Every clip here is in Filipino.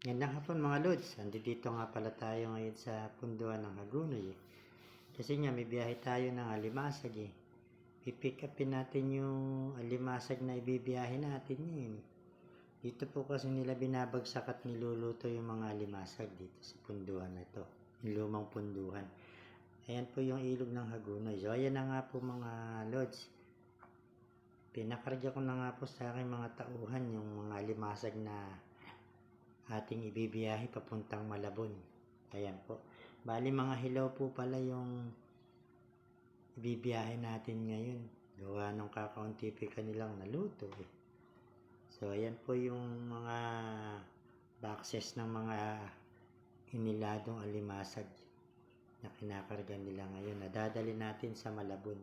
Gandang hapon mga lods, andito nga pala tayo ngayon sa punduan ng Hagonoy. Kasi nga may biyahe tayo ng Alimasag eh. Pipick upin natin yung Alimasag na ibibiyahe natin yun. Dito po kasi nila binabagsak at niluluto yung mga Alimasag dito sa punduan na ito. Yung lumang punduhan. Ayan po yung ilog ng Hagonoy. So ayan na nga po mga lods. Pinakarga ko na nga po sa aking mga tauhan yung mga Alimasag na ating ibibiyahe papuntang Malabon. Ayan po. Bali mga hilaw po pala yung ibibiyahe natin ngayon. Gawa nung kakaunti pa kanilang naluto eh. So ayan po yung mga boxes ng mga iniladong alimasag na kinakarga nila ngayon. Nadadali natin sa Malabon.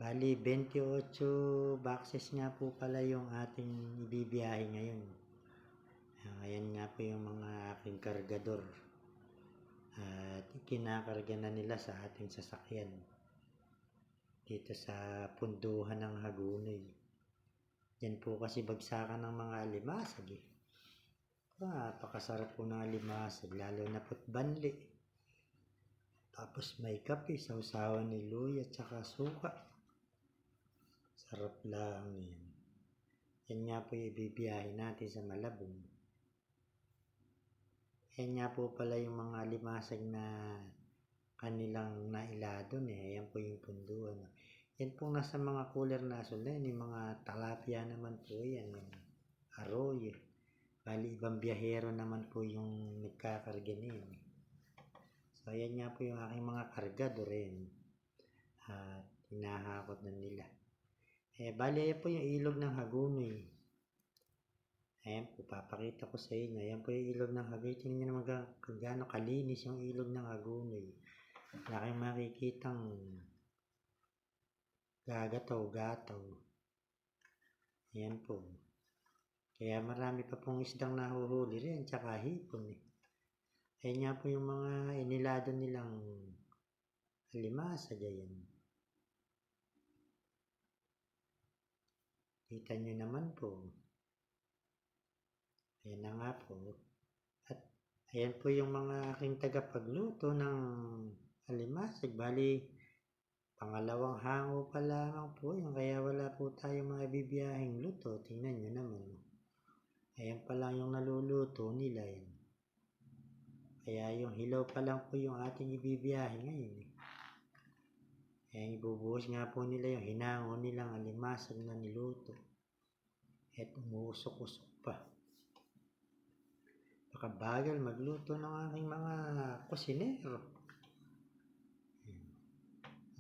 Bali 28 boxes nga po pala yung ating ibibiyahe ngayon. Ayan nga po yung mga aking kargador at kinakarga na nila sa ating sasakyan dito sa punduhan ng Hagonoy. Yan po kasi bagsakan ng mga alimasag eh. Napakasarap po ng alimasag, lalo na po't banli. Tapos may kape, sausawan ni luya at saka suka. Sarap lang yan. Yan nga po yung ibibiyahe natin sa Malabon. Yan nga po pala yung mga alimasag na kanilang nailadon eh. Yan po yung punduan. Yan po nasa mga cooler na asul na yun. Yung mga talapia naman po yan. Yung aroy. Bali ibang biyahero naman po yung nagkakarga niyan. So yan nga po yung aking mga kargado rin. At hinahakot na nila. Bali yan po yung ilog ng Hagonoy. Ayan po, papakita ko sa inyo. Ayan po yung ilog ng Hagonoy. Tingnan nyo naman kung gaano kalinis yung ilog ng Hagonoy. Wala kayong makikitang gagataw-gataw. Ayan po. Kaya marami pa pong isdang nahuhuli rin, tsaka hipon eh. Ayan nga po yung mga inilado nilang alimasag. Ayan. Kita nyo naman po. Ayan na nga po. At ayan po yung mga aking tagapagluto ng alimasag. Bali, pangalawang hango pa lamang po yun. Kaya wala po tayong mga bibiyahing luto. Tingnan nyo naman. Ayan pa lang yung naluluto nila yan. Kaya yung hilaw pa lang po yung ating ibibiyahe ngayon. Ayan, ibubuhos nga po nila yung hinango nilang alimasag na niluto. At umuusok-usok pa. Bagal magluto ng aking mga kusinero.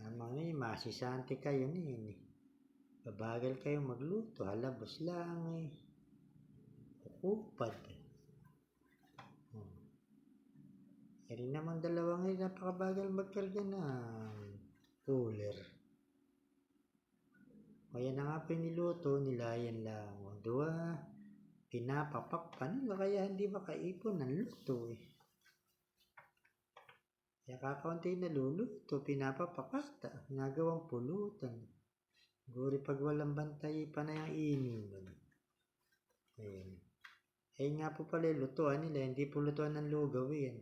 Mga masisante kayo niyan eh. Bagal kayo magluto, halabos lang eh. Upad. Eri naman dalawang eh, napakabagal magkarga ng cooler. Kaya na nga po yung niluto nila, yan lang. Dua, pinapapak pa nila kaya hindi makaipon ng luto eh. Kaya kakaunti naluluto, pinapapakata, nagawang pulutan. Guri pag walang bantay pa na yung inuman. Ayan. Ayun nga po pala yung lutuan nila, hindi po lutuan ng lugaw yan.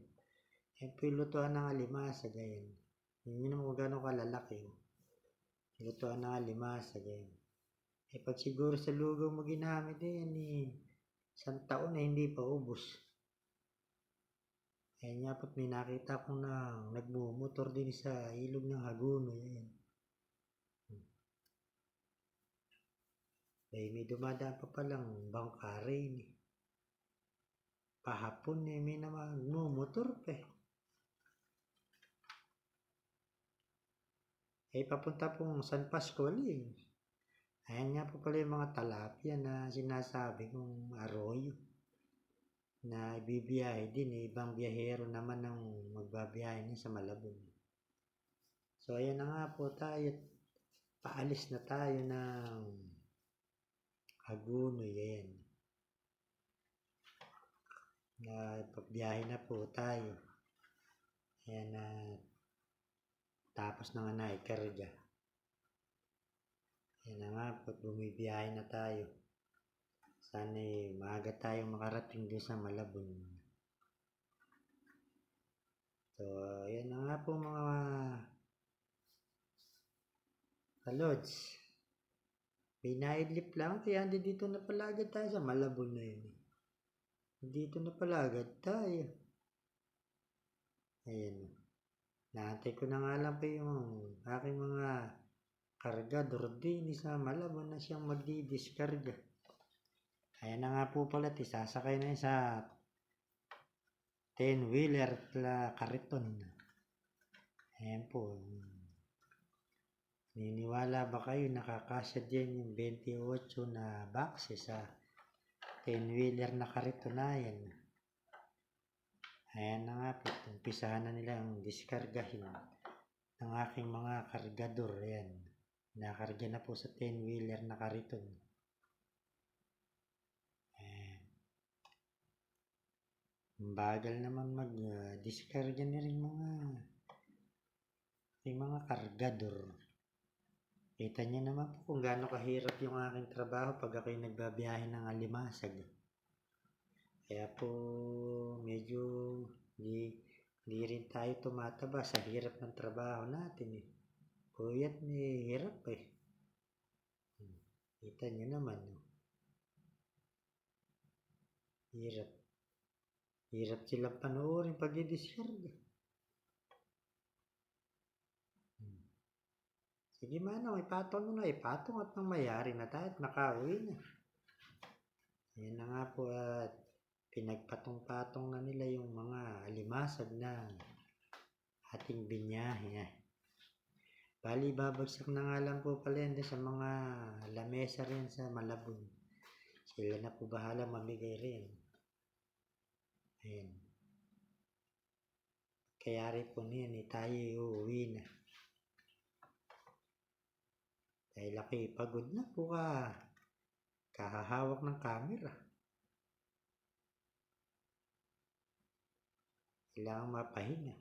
Ayan po yung lutuan ng alimasag. Ayan. Hindi naman kung gano'ng kalalaki. Lutuan ng alimasag. Ayan. Pag siguro sa lugaw mo ginamit yan isang taon na hindi pa ubos. Ayan nga po't may nakita ko na nagmumotor din sa ilog ng Hagonoy. Ayan. May dumadaan pa palang bangka rin. Pahapon may naman nagmumotor pa eh. Papunta pong San Pascual eh. Ayan nga po pala yung mga talapia na sinasabi kong arroyo. Na ibibiyahe din eh. Ibang biyahero naman ng magbabiyahe niya sa Malabon. So ayan na nga po tayo. Paalis na tayo ng Hagonoy. Ayan. Pagbiyahe na po tayo. Ayan na. Tapos na nga naikarga. Ayan na nga po. Bumibiyahe na tayo. Sana maaga tayong makarating doon sa Malabon. So, yan na nga po mga kalods. May naidlip lang. Kaya dito na pala agad tayo sa Malabon na yun. Dito na pala agad tayo. Ayan. Naantay ko na nga lang pa yung aking mga kargador din sa Malabon na siyang magdidiskarga. Ayan na nga po pala. Sasakay na yun sa 10-wheeler kariton. Ayan po. Niniwala ba kayo nakakasya din yung 28 na boxes sa 10-wheeler na karitonayan? Ayan na nga po. Umpisahan na nila ang diskargahin ng aking mga kargador. Ayan. Nakarga na po sa 10-wheeler na kariton. Ayan. Bagal naman mag-diskarga na rin mga kargador. Kita niyo naman po kung gaano kahirap yung aking trabaho pag ako'y nagbabiyahe ng alimasag. Kaya po medyo hindi rin tayo tumataba sa hirap ng trabaho natin. Puyat hirap eh. Kita niyo naman. Hirap. Hirap silang panoorin pag i-diskarga. Sige manong, ipatong mo na. Ipatong at nang mayari na tayo at makauwi na. Ayan na nga po at pinagpatong-patong na nila yung mga alimasag na ating binyahe. Bali, babagsak na nga lang po pala yan sa mga lamesa rin sa Malabon. Sila na po bahala mamigay rin. Ayan. Kaya rin po niyan, tayo uuwi na. Dahil laki, pagod na po kahahawak ng camera. Kailangan mapahinga.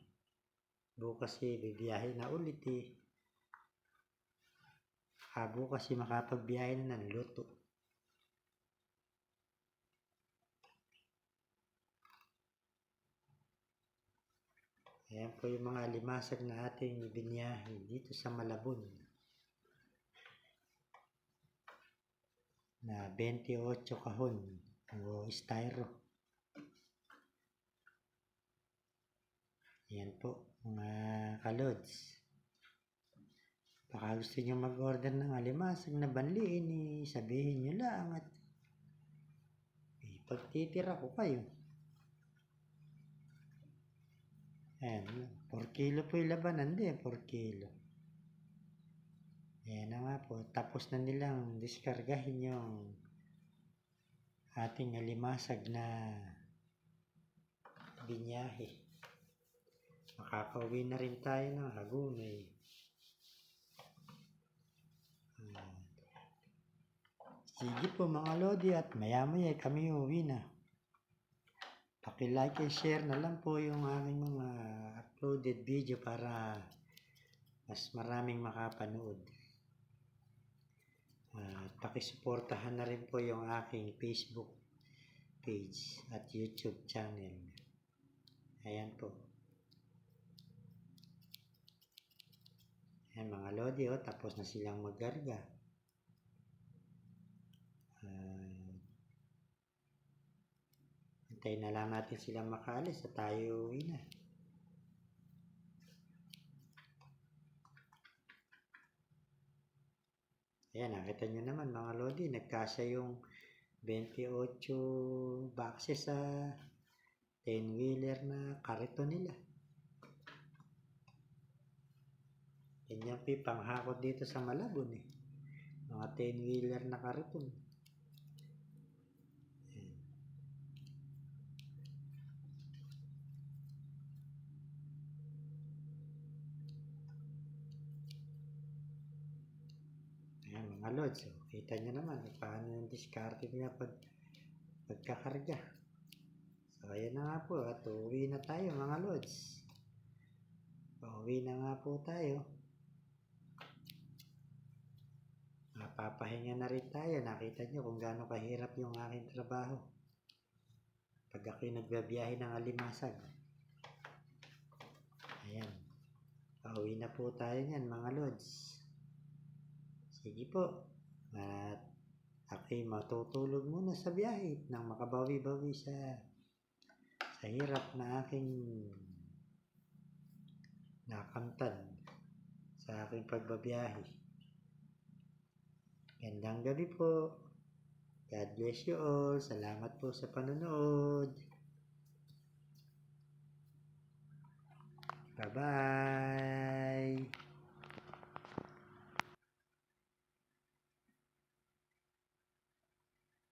Bukas bibiyahe na ulit bukas makapagbiyahe na ng luto. Ayan po yung mga alimasag na ating ibinyahe dito sa Malabon. Na 28 kahon o styro. Ayan po mga kalods. Baka gusto nyo mag-order ng alimasag na banliin, sabihin nyo lang at pagtitira ko kayo. Ayan, 4 kilo po yung labanan din, 4 kilo. Ayan na nga po, tapos na nilang diskargahin yung ating alimasag na binyahe. Makakauwi na rin tayo ng Hagonoy. Sige po mga lodi at maya-maya kami uwi na. Paki-like and share na lang po yung aking mga uploaded video para mas maraming makapanood. Pakisuportahan na rin po yung aking Facebook page at YouTube channel. Ayan po. Ayan mga lodi, tapos na silang maggarga. Hintayin na lang natin silang makaalis at tayo uwi na. Ayan, nakita nyo naman mga lodi, nagkasya yung 28 boxes sa 10-wheeler na karito nila. Yan yung panghakot dito sa Malabon mga 10-wheeler na kariton. Ayan mga lods, kita nyo naman paano yung diskarte nila pagkakarga. So ayan na nga po at uwi na tayo mga lods. Uwi na nga po tayo. Nagpapahinga na rin tayo. Nakita nyo kung gaano kahirap yung aking trabaho. Pag ako'y nagbabiyahe ng alimasag. Ayan. Pauwi na po tayo niyan mga lods. Sige po. At ako'y matutulog muna sa biyahe nang makabawi-bawi sa hirap na aking nakamtan sa aking pagbabiyahe. Gandang gabi po. God bless you all. Salamat po sa panonood. Bye-bye.